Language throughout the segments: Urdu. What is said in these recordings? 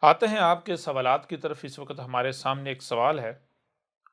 آتے ہیں آپ کے سوالات کی طرف۔ اس وقت ہمارے سامنے ایک سوال ہے،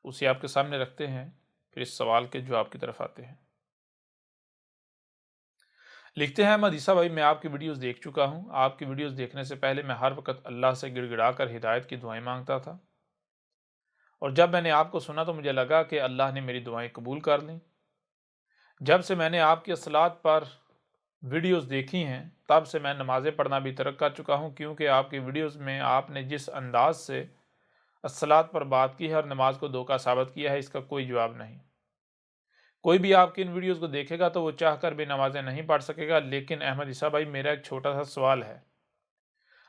اسے آپ کے سامنے رکھتے ہیں، پھر اس سوال کے جواب کی طرف آتے ہیں۔ لکھتے ہیں احمد عیسیٰ بھائی، میں آپ کی ویڈیوز دیکھ چکا ہوں۔ آپ کی ویڈیوز دیکھنے سے پہلے میں ہر وقت اللہ سے گڑ گڑا کر ہدایت کی دعائیں مانگتا تھا، اور جب میں نے آپ کو سنا تو مجھے لگا کہ اللہ نے میری دعائیں قبول کر لیں۔ جب سے میں نے آپ کی اصلاحات پر ویڈیوز دیکھی ہیں، تب سے میں نمازیں پڑھنا بھی ترک کر چکا ہوں، کیونکہ آپ کی ویڈیوز میں آپ نے جس انداز سے الصلاۃ پر بات کی ہے اور نماز کو دھوکہ ثابت کیا ہے، اس کا کوئی جواب نہیں۔ کوئی بھی آپ کی ان ویڈیوز کو دیکھے گا تو وہ چاہ کر بھی نمازیں نہیں پڑھ سکے گا۔ لیکن احمد عیسیٰ بھائی، میرا ایک چھوٹا سا سوال ہے،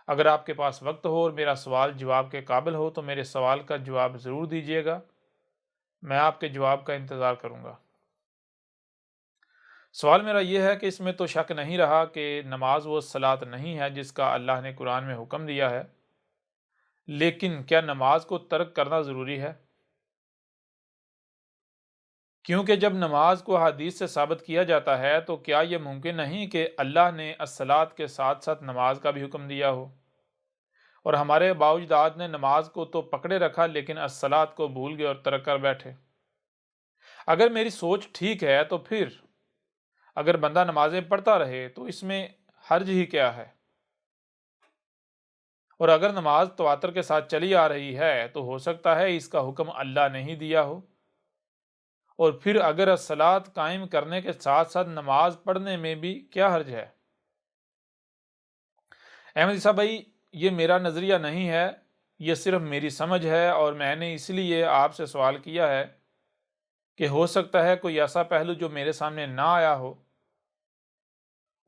اگر آپ کے پاس وقت ہو اور میرا سوال جواب کے قابل ہو تو میرے سوال کا جواب ضرور دیجیے گا، میں آپ کے جواب کا انتظار کروں گا۔ سوال میرا یہ ہے کہ اس میں تو شک نہیں رہا کہ نماز وہ صلاۃ نہیں ہے جس کا اللہ نے قرآن میں حکم دیا ہے، لیکن کیا نماز کو ترک کرنا ضروری ہے؟ کیونکہ جب نماز کو حدیث سے ثابت کیا جاتا ہے تو کیا یہ ممکن نہیں کہ اللہ نے الصلاۃ کے ساتھ ساتھ نماز کا بھی حکم دیا ہو، اور ہمارے باوجداد نے نماز کو تو پکڑے رکھا لیکن الصلاۃ کو بھول گئے اور ترک کر بیٹھے۔ اگر میری سوچ ٹھیک ہے تو پھر اگر بندہ نمازیں پڑھتا رہے تو اس میں حرج ہی کیا ہے؟ اور اگر نماز تواتر کے ساتھ چلی آ رہی ہے تو ہو سکتا ہے اس کا حکم اللہ نے ہی دیا ہو، اور پھر اگر الصلاۃ قائم کرنے کے ساتھ ساتھ نماز پڑھنے میں بھی کیا حرج ہے؟ احمد عیسیٰ بھائی، یہ میرا نظریہ نہیں ہے، یہ صرف میری سمجھ ہے، اور میں نے اس لیے آپ سے سوال کیا ہے کہ ہو سکتا ہے کوئی ایسا پہلو جو میرے سامنے نہ آیا ہو،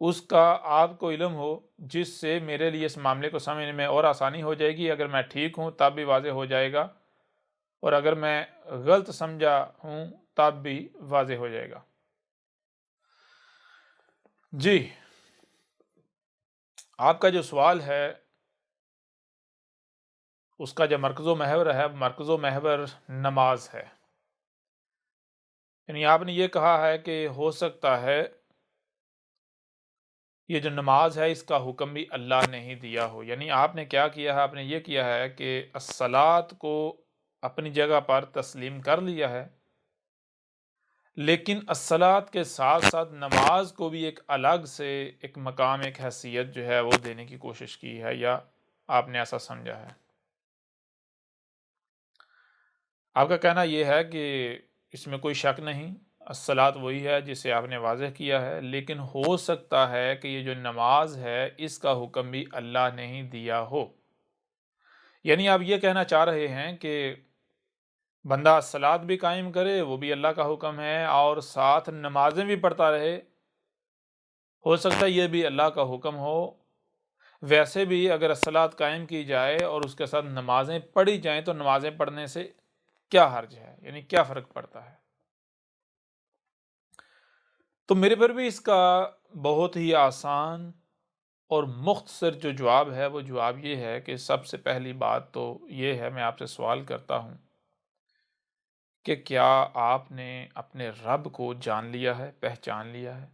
اس کا آپ کو علم ہو، جس سے میرے لیے اس معاملے کو سمجھنے میں اور آسانی ہو جائے گی۔ اگر میں ٹھیک ہوں تب بھی واضح ہو جائے گا، اور اگر میں غلط سمجھا ہوں تب بھی واضح ہو جائے گا۔ جی، آپ کا جو سوال ہے اس کا جو مرکز و محور ہے، مرکز و محور نماز ہے۔ یعنی آپ نے یہ کہا ہے کہ ہو سکتا ہے یہ جو نماز ہے اس کا حکم بھی اللہ نے ہی دیا ہو۔ یعنی آپ نے کیا کیا ہے؟ آپ نے یہ کیا ہے کہ الصلاۃ کو اپنی جگہ پر تسلیم کر لیا ہے، لیکن الصلاۃ کے ساتھ ساتھ نماز کو بھی ایک الگ سے ایک مقام، ایک حیثیت جو ہے وہ دینے کی کوشش کی ہے، یا آپ نے ایسا سمجھا ہے؟ آپ کا کہنا یہ ہے کہ اس میں کوئی شک نہیں، الصلاۃ وہی ہے جسے آپ نے واضح کیا ہے، لیکن ہو سکتا ہے کہ یہ جو نماز ہے اس کا حکم بھی اللہ نے ہی دیا ہو۔ یعنی آپ یہ کہنا چاہ رہے ہیں کہ بندہ الصلاۃ بھی قائم کرے، وہ بھی اللہ کا حکم ہے، اور ساتھ نمازیں بھی پڑھتا رہے، ہو سکتا ہے یہ بھی اللہ کا حکم ہو۔ ویسے بھی اگر الصلاۃ قائم کی جائے اور اس کے ساتھ نمازیں پڑھی جائیں تو نمازیں پڑھنے سے کیا حرج ہے؟ یعنی کیا فرق پڑتا ہے؟ تو میرے پر بھی اس کا بہت ہی آسان اور مختصر جو جواب ہے وہ جواب یہ ہے کہ سب سے پہلی بات تو یہ ہے، میں آپ سے سوال کرتا ہوں کہ کیا آپ نے اپنے رب کو جان لیا ہے، پہچان لیا ہے؟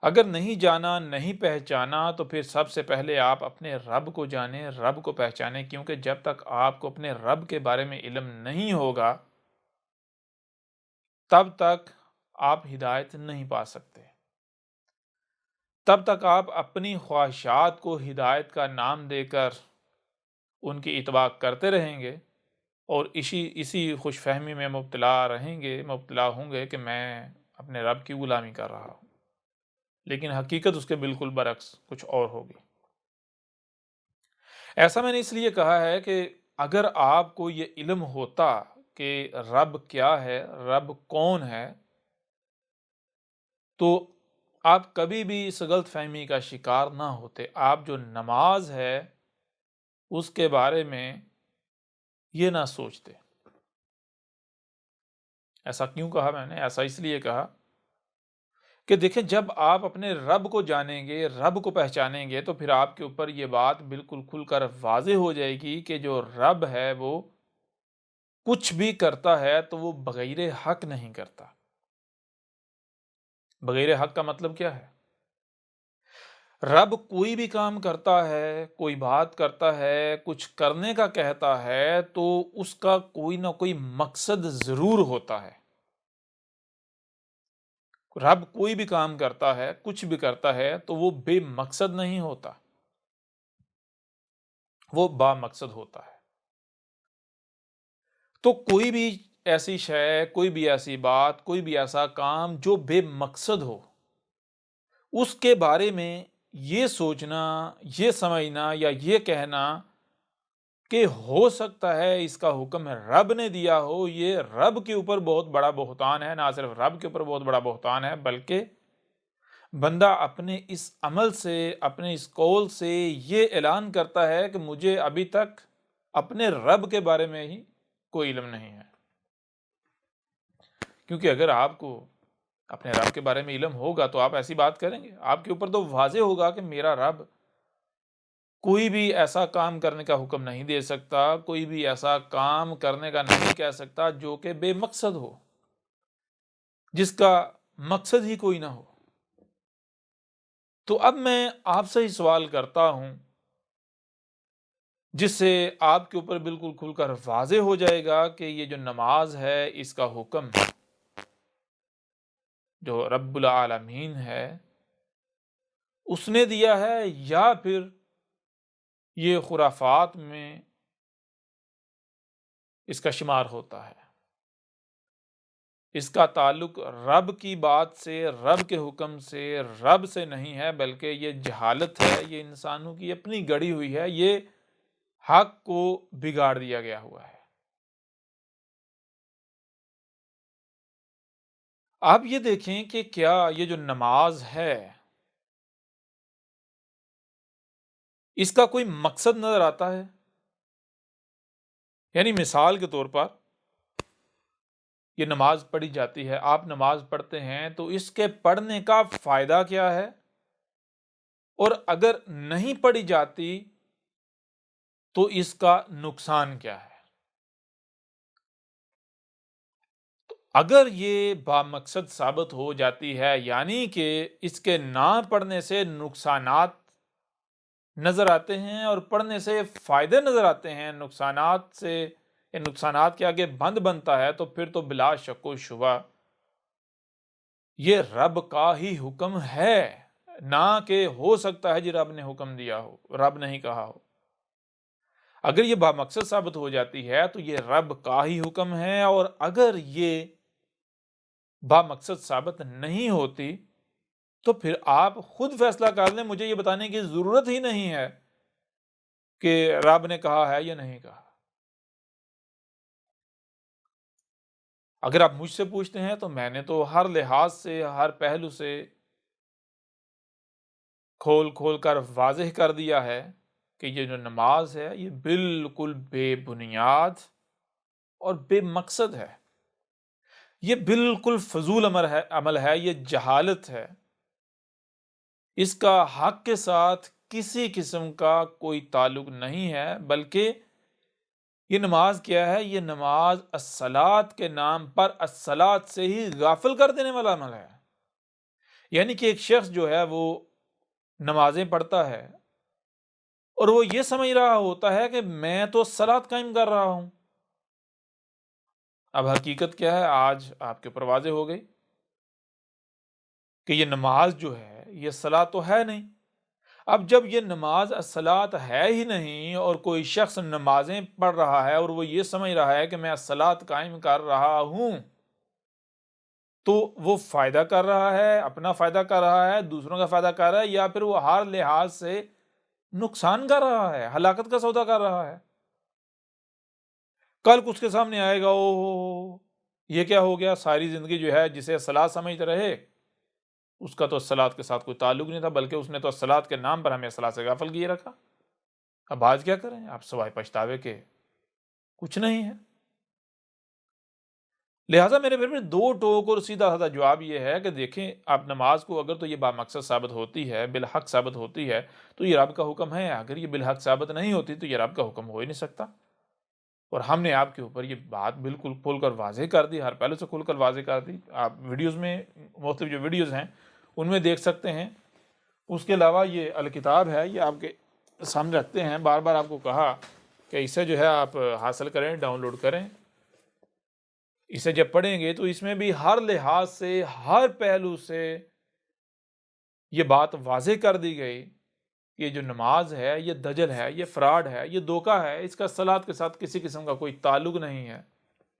اگر نہیں جانا، نہیں پہچانا، تو پھر سب سے پہلے آپ اپنے رب کو جانیں، رب کو پہچانیں، کیونکہ جب تک آپ کو اپنے رب کے بارے میں علم نہیں ہوگا تب تک آپ ہدایت نہیں پا سکتے۔ تب تک آپ اپنی خواہشات کو ہدایت کا نام دے کر ان کی اتباع کرتے رہیں گے، اور اسی خوش فہمی میں مبتلا ہوں گے کہ میں اپنے رب کی غلامی کر رہا ہوں، لیکن حقیقت اس کے بالکل برعکس کچھ اور ہوگی۔ ایسا میں نے اس لیے کہا ہے کہ اگر آپ کو یہ علم ہوتا کہ رب کیا ہے، رب کون ہے، تو آپ کبھی بھی اس غلط فہمی کا شکار نہ ہوتے۔ آپ جو نماز ہے اس کے بارے میں یہ نہ سوچتے۔ ایسا کیوں کہا میں نے؟ ایسا اس لیے کہا کہ دیکھیں، جب آپ اپنے رب کو جانیں گے، رب کو پہچانیں گے، تو پھر آپ کے اوپر یہ بات بالکل کھل کر واضح ہو جائے گی کہ جو رب ہے وہ کچھ بھی کرتا ہے تو وہ بغیر حق نہیں کرتا۔ بغیر حق کا مطلب کیا ہے؟ رب کوئی بھی کام کرتا ہے، کوئی بات کرتا ہے، کچھ کرنے کا کہتا ہے تو اس کا کوئی نہ کوئی مقصد ضرور ہوتا ہے۔ رب کوئی بھی کام کرتا ہے، کچھ بھی کرتا ہے تو وہ بے مقصد نہیں ہوتا، وہ با مقصد ہوتا ہے۔ تو کوئی بھی ایسی شے، کوئی بھی ایسی بات، کوئی بھی ایسا کام جو بے مقصد ہو، اس کے بارے میں یہ سوچنا، یہ سمجھنا یا یہ کہنا کہ ہو سکتا ہے اس کا حکم رب نے دیا ہو، یہ رب کے اوپر بہت بڑا بہتان ہے۔ نہ صرف رب کے اوپر بہت بڑا بہتان ہے، بلکہ بندہ اپنے اس عمل سے، اپنے اس قول سے یہ اعلان کرتا ہے کہ مجھے ابھی تک اپنے رب کے بارے میں ہی کوئی علم نہیں ہے۔ کیونکہ اگر آپ کو اپنے رب کے بارے میں علم ہوگا تو آپ ایسی بات کریں گے، آپ کے اوپر تو واضح ہوگا کہ میرا رب کوئی بھی ایسا کام کرنے کا حکم نہیں دے سکتا، کوئی بھی ایسا کام کرنے کا نہیں کہہ سکتا جو کہ بے مقصد ہو، جس کا مقصد ہی کوئی نہ ہو۔ تو اب میں آپ سے ہی سوال کرتا ہوں، جس سے آپ کے اوپر بالکل کھل کر واضح ہو جائے گا کہ یہ جو نماز ہے اس کا حکم جو رب العالمین ہے اس نے دیا ہے، یا پھر یہ خرافات میں اس کا شمار ہوتا ہے۔ اس کا تعلق رب کی بات سے، رب کے حکم سے، رب سے نہیں ہے، بلکہ یہ جہالت ہے، یہ انسانوں کی اپنی گڑی ہوئی ہے، یہ حق کو بگاڑ دیا گیا ہوا ہے۔ آپ یہ دیکھیں کہ کیا یہ جو نماز ہے اس کا کوئی مقصد نظر آتا ہے؟ یعنی مثال کے طور پر یہ نماز پڑھی جاتی ہے، آپ نماز پڑھتے ہیں تو اس کے پڑھنے کا فائدہ کیا ہے؟ اور اگر نہیں پڑھی جاتی تو اس کا نقصان کیا ہے؟ اگر یہ بامقصد ثابت ہو جاتی ہے، یعنی کہ اس کے نہ پڑھنے سے نقصانات نظر آتے ہیں اور پڑھنے سے فائدے نظر آتے ہیں، نقصانات سے نقصانات کے آگے بند بنتا ہے، تو پھر تو بلا شک و شبہ یہ رب کا ہی حکم ہے، نہ کہ ہو سکتا ہے جی رب نے حکم دیا ہو، رب نہیں کہا ہو۔ اگر یہ بامقصد ثابت ہو جاتی ہے تو یہ رب کا ہی حکم ہے، اور اگر یہ بامقصد ثابت نہیں ہوتی تو پھر آپ خود فیصلہ کر لیں، مجھے یہ بتانے کی ضرورت ہی نہیں ہے کہ رب نے کہا ہے یا نہیں کہا۔ اگر آپ مجھ سے پوچھتے ہیں تو میں نے تو ہر لحاظ سے، ہر پہلو سے کھول کھول کر واضح کر دیا ہے کہ یہ جو نماز ہے یہ بالکل بے بنیاد اور بے مقصد ہے، یہ بالکل فضول عمل ہے، یہ جہالت ہے، اس کا حق کے ساتھ کسی قسم کا کوئی تعلق نہیں ہے، بلکہ یہ نماز کیا ہے؟ یہ نماز الصلاۃ کے نام پر الصلاۃ سے ہی غافل کر دینے والا عمل ہے۔ یعنی کہ ایک شخص جو ہے وہ نمازیں پڑھتا ہے اور وہ یہ سمجھ رہا ہوتا ہے کہ میں تو صلاۃ قائم کر رہا ہوں۔ اب حقیقت کیا ہے؟ آج آپ کے اوپر واضح ہو گئی کہ یہ نماز جو ہے یہ صلاۃ تو ہے نہیں۔ اب جب یہ نماز الصلاۃ ہے ہی نہیں اور کوئی شخص نمازیں پڑھ رہا ہے اور وہ یہ سمجھ رہا ہے کہ میں الصلاۃ قائم کر رہا ہوں، تو وہ فائدہ کر رہا ہے، اپنا فائدہ کر رہا ہے، دوسروں کا فائدہ کر رہا ہے، یا پھر وہ ہر لحاظ سے نقصان کر رہا ہے، ہلاکت کا سودا کر رہا ہے؟ کل اس کے سامنے آئے گا، او یہ کیا ہو گیا، ساری زندگی جو ہے جسے الصلاۃ سمجھتے رہے، اس کا تو الصلاۃ کے ساتھ کوئی تعلق نہیں تھا، بلکہ اس نے تو الصلاۃ کے نام پر ہمیں الصلاۃ سے غافل کیے رکھا۔ اب آج کیا کریں؟ آپ سوائے پچھتاوے کے کچھ نہیں ہے۔ لہٰذا میرے پھر دو ٹوک اور سیدھا سادہ جواب یہ ہے کہ دیکھیں، آپ نماز کو اگر تو یہ بامقصد ثابت ہوتی ہے، بالحق ثابت ہوتی ہے تو یہ رب کا حکم ہے، اگر یہ بالحق ثابت نہیں ہوتی تو یہ رب کا حکم ہو ہی نہیں سکتا۔ اور ہم نے آپ کے اوپر یہ بات بالکل کھول کر واضح کر دی، ہر پہلو سے کھول کر واضح کر دی۔ آپ ویڈیوز میں، مختلف جو ویڈیوز ہیں ان میں دیکھ سکتے ہیں، اس کے علاوہ یہ الکتاب ہے، یہ آپ کے سامنے رکھتے ہیں، بار بار آپ کو کہا کہ اسے جو ہے آپ حاصل کریں، ڈاؤن لوڈ کریں۔ اسے جب پڑھیں گے تو اس میں بھی ہر لحاظ سے، ہر پہلو سے یہ بات واضح کر دی گئی کہ یہ جو نماز ہے یہ دجل ہے، یہ فراڈ ہے، یہ دھوکہ ہے، اس کا صلاۃ کے ساتھ کسی قسم کا کوئی تعلق نہیں ہے،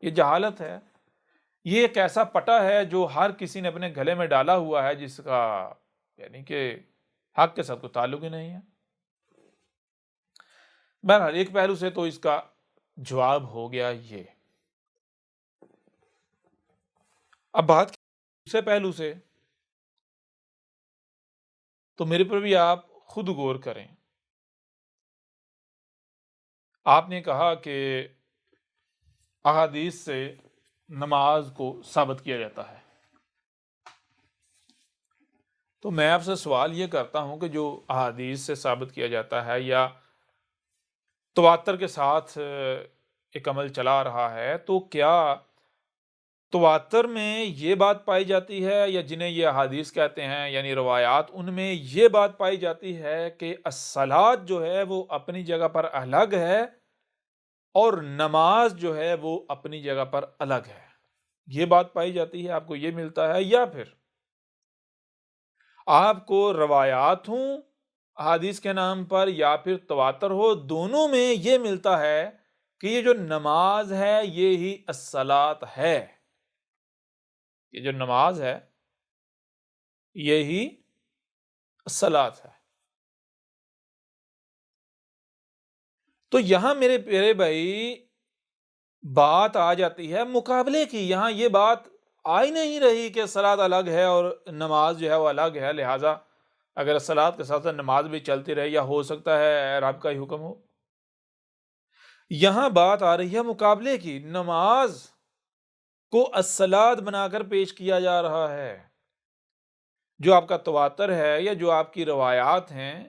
یہ جہالت ہے، یہ ایک ایسا پٹا ہے جو ہر کسی نے اپنے گلے میں ڈالا ہوا ہے، جس کا یعنی کہ حق کے ساتھ کوئی تعلق ہی نہیں ہے۔ بہرحال ایک پہلو سے تو اس کا جواب ہو گیا یہ۔ اب بات دوسرے پہلو سے، تو میرے پر بھی آپ خود غور کریں۔ آپ نے کہا کہ احادیث سے نماز کو ثابت کیا جاتا ہے، تو میں آپ سے سوال یہ کرتا ہوں کہ جو احادیث سے ثابت کیا جاتا ہے یا تواتر کے ساتھ ایک عمل چلا رہا ہے، تو کیا تواتر میں یہ بات پائی جاتی ہے، یا جنہیں یہ احادیث کہتے ہیں یعنی روایات، ان میں یہ بات پائی جاتی ہے کہ الصلاۃ جو ہے وہ اپنی جگہ پر الگ ہے اور نماز جو ہے وہ اپنی جگہ پر الگ ہے؟ یہ بات پائی جاتی ہے، آپ کو یہ ملتا ہے، یا پھر آپ کو روایات ہوں احادیث کے نام پر یا پھر تواتر ہو، دونوں میں یہ ملتا ہے کہ یہ جو نماز ہے یہی الصلاۃ ہے، یہ جو نماز ہے یہی الصلاۃ ہے؟ تو یہاں میرے پیارے بھائی بات آ جاتی ہے مقابلے کی۔ یہاں یہ بات آ ہی نہیں رہی کہ صلاۃ الگ ہے اور نماز جو ہے وہ الگ ہے، لہٰذا اگر صلاۃ کے ساتھ ساتھ نماز بھی چلتی رہے، یا ہو سکتا ہے رب کا ہی حکم ہو۔ یہاں بات آ رہی ہے مقابلے کی، نماز کو الصلاۃ بنا کر پیش کیا جا رہا ہے۔ جو آپ کا تواتر ہے یا جو آپ کی روایات ہیں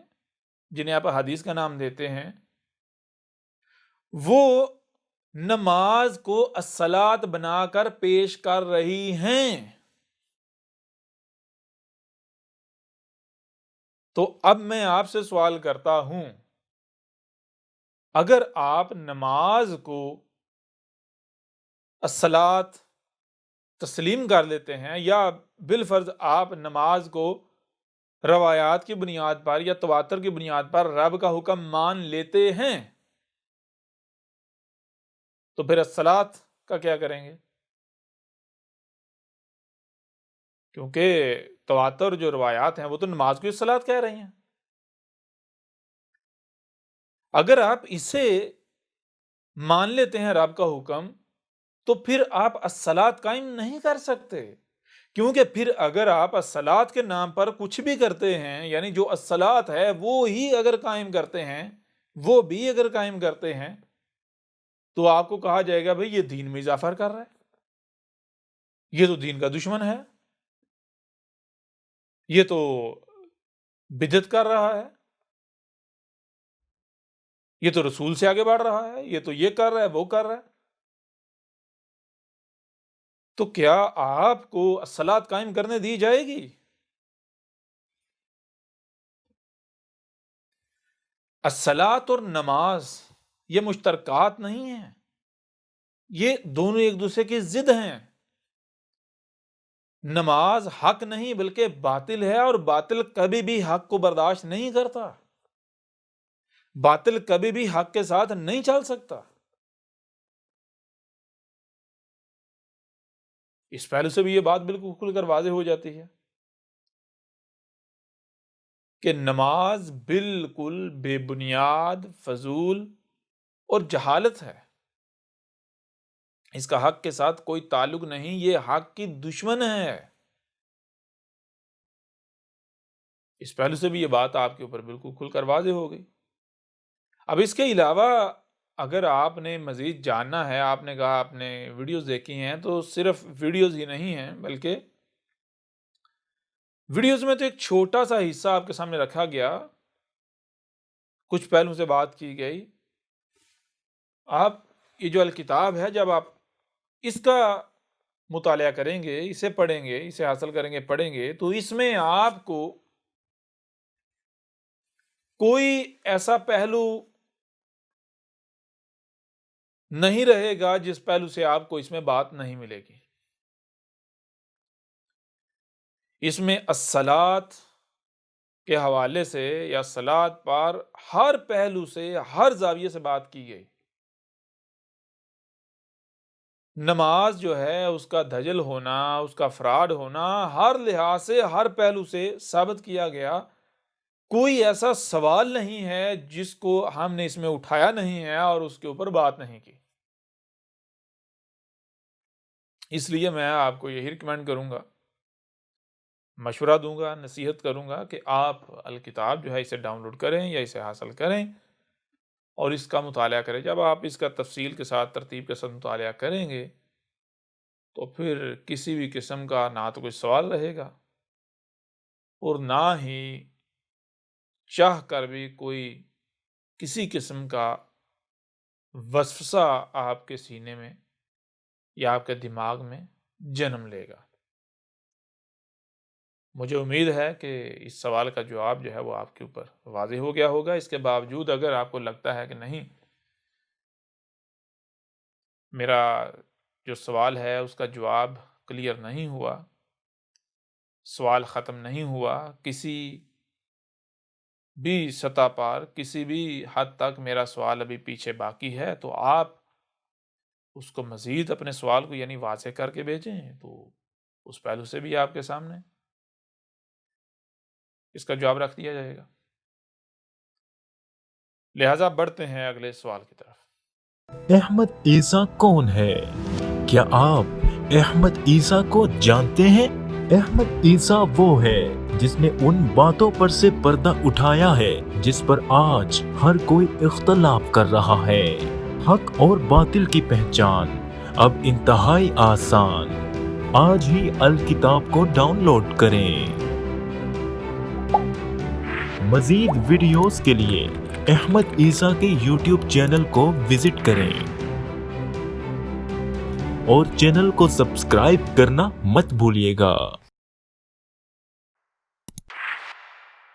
جنہیں آپ حدیث کا نام دیتے ہیں، وہ نماز کو الصلاۃ بنا کر پیش کر رہی ہیں۔ تو اب میں آپ سے سوال کرتا ہوں، اگر آپ نماز کو الصلاۃ تسلیم کر لیتے ہیں، یا بالفرض آپ نماز کو روایات کی بنیاد پر یا تواتر کی بنیاد پر رب کا حکم مان لیتے ہیں، تو پھر الصلاۃ کا کیا کریں گے؟ کیونکہ تواتر جو روایات ہیں وہ تو نماز کو الصلاۃ کہہ رہی ہیں۔ اگر آپ اسے مان لیتے ہیں رب کا حکم، تو پھر آپ الصلاۃ قائم نہیں کر سکتے، کیونکہ پھر اگر آپ الصلاۃ کے نام پر کچھ بھی کرتے ہیں، یعنی جو الصلاۃ ہے وہ ہی اگر قائم کرتے ہیں، وہ بھی اگر قائم کرتے ہیں، تو آپ کو کہا جائے گا بھئی یہ دین میں اضافہ کر رہا ہے، یہ تو دین کا دشمن ہے، یہ تو بدعت کر رہا ہے، یہ تو رسول سے آگے بڑھ رہا ہے، یہ تو یہ کر رہا ہے، وہ کر رہا ہے۔ تو کیا آپ کو الصلاۃ قائم کرنے دی جائے گی؟ الصلاۃ اور نماز یہ مشترکات نہیں ہیں، یہ دونوں ایک دوسرے کی ضد ہیں۔ نماز حق نہیں بلکہ باطل ہے، اور باطل کبھی بھی حق کو برداشت نہیں کرتا، باطل کبھی بھی حق کے ساتھ نہیں چل سکتا۔ اس پہلو سے بھی یہ بات بالکل کھل کر واضح ہو جاتی ہے کہ نماز بالکل بے بنیاد، فضول اور جہالت ہے، اس کا حق کے ساتھ کوئی تعلق نہیں، یہ حق کی دشمن ہے۔ اس پہلو سے بھی یہ بات آپ کے اوپر بالکل کھل کر واضح ہو گئی۔ اب اس کے علاوہ اگر آپ نے مزید جاننا ہے، آپ نے کہا آپ نے ویڈیوز دیکھی ہیں، تو صرف ویڈیوز ہی نہیں ہیں، بلکہ ویڈیوز میں تو ایک چھوٹا سا حصہ آپ کے سامنے رکھا گیا، کچھ پہلو سے بات کی گئی۔ آپ یہ جو الکتاب ہے، جب آپ اس کا مطالعہ کریں گے، اسے پڑھیں گے، اسے حاصل کریں گے، پڑھیں گے، تو اس میں آپ کو کوئی ایسا پہلو نہیں رہے گا جس پہلو سے آپ کو اس میں بات نہیں ملے گی۔ اس میں الصلاۃ کے حوالے سے یا الصلاۃ پر ہر پہلو سے، ہر زاویے سے بات کی گئی۔ نماز جو ہے اس کا دھجل ہونا، اس کا فراڈ ہونا، ہر لحاظ سے، ہر پہلو سے ثابت کیا گیا۔ کوئی ایسا سوال نہیں ہے جس کو ہم نے اس میں اٹھایا نہیں ہے اور اس کے اوپر بات نہیں کی۔ اس لیے میں آپ کو یہی ریکمینڈ کروں گا، مشورہ دوں گا، نصیحت کروں گا کہ آپ الکتاب جو ہے اسے ڈاؤن لوڈ کریں یا اسے حاصل کریں اور اس کا مطالعہ کریں۔ جب آپ اس کا تفصیل کے ساتھ، ترتیب کے ساتھ مطالعہ کریں گے تو پھر کسی بھی قسم کا نہ تو کوئی سوال رہے گا اور نہ ہی چاہ کر بھی کوئی کسی قسم کا وسوسہ آپ کے سینے میں یا آپ کے دماغ میں جنم لے گا۔ مجھے امید ہے کہ اس سوال کا جواب جو ہے وہ آپ کے اوپر واضح ہو گیا ہوگا۔ اس کے باوجود اگر آپ کو لگتا ہے کہ نہیں، میرا جو سوال ہے اس کا جواب کلیئر نہیں ہوا، سوال ختم نہیں ہوا، کسی بھی سطح پر، کسی بھی حد تک میرا سوال ابھی پیچھے باقی ہے، تو آپ اس کو مزید اپنے سوال کو یعنی واضح کر کے بھیجیں، تو اس پہلو سے بھی آپ کے سامنے اس کا جواب رکھ دیا جائے گا۔ لہٰذا بڑھتے ہیں اگلے سوال کی طرف۔ احمد عیسیٰ کون ہے؟ کیا آپ احمد عیسیٰ کو جانتے ہیں؟ احمد عیسیٰ وہ ہے جس نے ان باتوں پر سے پردہ اٹھایا ہے جس پر آج ہر کوئی اختلاف کر رہا ہے۔ حق اور باطل کی پہچان اب انتہائی آسان۔ آج ہی الکتاب کو ڈاؤن لوڈ کریں۔ مزید ویڈیوز کے لیے احمد عیسیٰ کے یوٹیوب چینل کو وزٹ کریں اور چینل کو سبسکرائب کرنا مت بھولیے گا۔